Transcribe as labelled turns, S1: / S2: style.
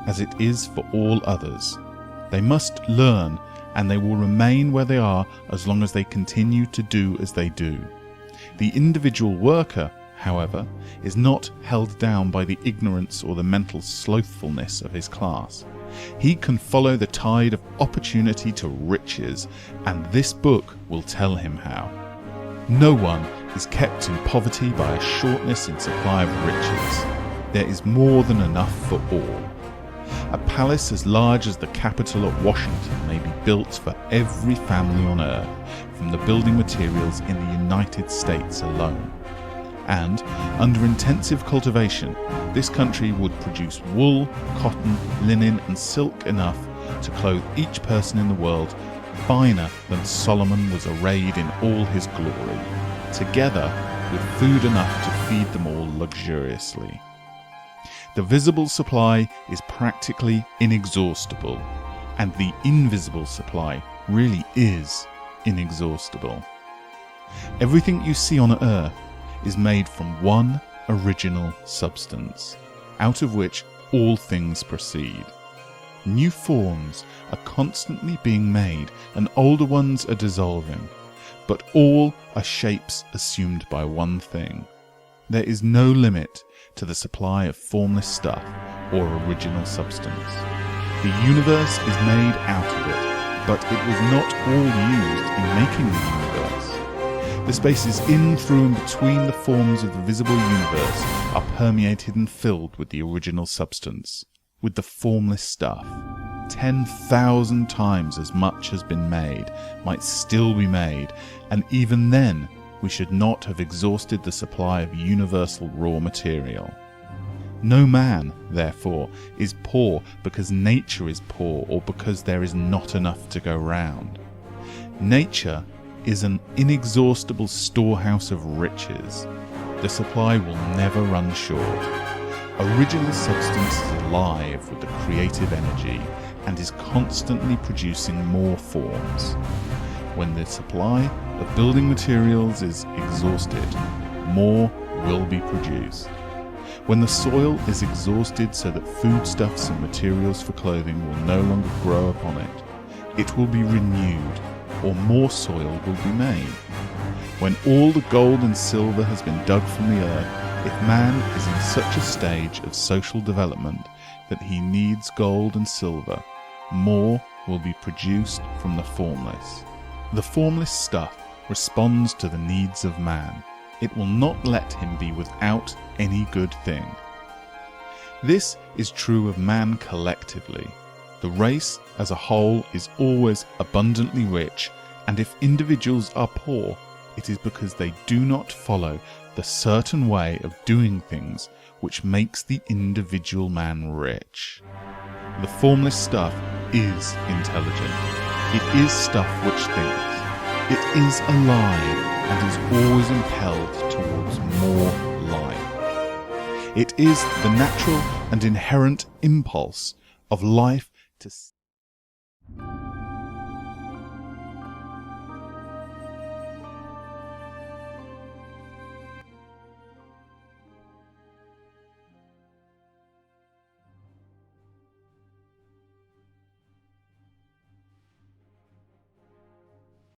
S1: as it is for all others. They must learn, and they will remain where they are as long as they continue to do as they do. The individual worker, however, is not held down by the ignorance or the mental slothfulness of his class. He can follow the tide of opportunity to riches, and this book will tell him how. No one is kept in poverty by a shortness in supply of riches. There is more than enough for all. A palace as large as the Capitol at Washington may be built for every family on earth from the building materials in the United States alone. And, under intensive cultivation, this country would produce wool, cotton, linen and silk enough to clothe each person in the world finer than Solomon was arrayed in all his glory, together with food enough to feed them all luxuriously. The visible supply is practically inexhaustible, and the invisible supply really is inexhaustible. Everything you see on earth is made from one original substance, out of which all things proceed. New forms are constantly being made, and older ones are dissolving, but all are shapes assumed by one thing. There is no limit to the supply of formless stuff or original substance. The universe is made out of it, but it was not all used in making the universe. The spaces in, through and between the forms of the visible universe are permeated and filled with the original substance, with the formless stuff. 10,000 times as much has been made, might still be made, and even then we should not have exhausted the supply of universal raw material. No man, therefore, is poor because nature is poor or because there is not enough to go round. Nature is an inexhaustible storehouse of riches. The supply will never run short. Original substance is alive with the creative energy and is constantly producing more forms. When the supply of building materials is exhausted, more will be produced. When the soil is exhausted so that foodstuffs and materials for clothing will no longer grow upon it, it will be renewed, or more soil will be made. When all the gold and silver has been dug from the earth, if man is in such a stage of social development that he needs gold and silver, more will be produced from the formless. The formless stuff responds to the needs of man. It will not let him be without any good thing. This is true of man collectively. The race as a whole is always abundantly rich, and if individuals are poor, it is because they do not follow the certain way of doing things which makes the individual man rich. The formless stuff is intelligent. It is stuff which thinks. It is alive and is always impelled towards more life. It is the natural and inherent impulse of life to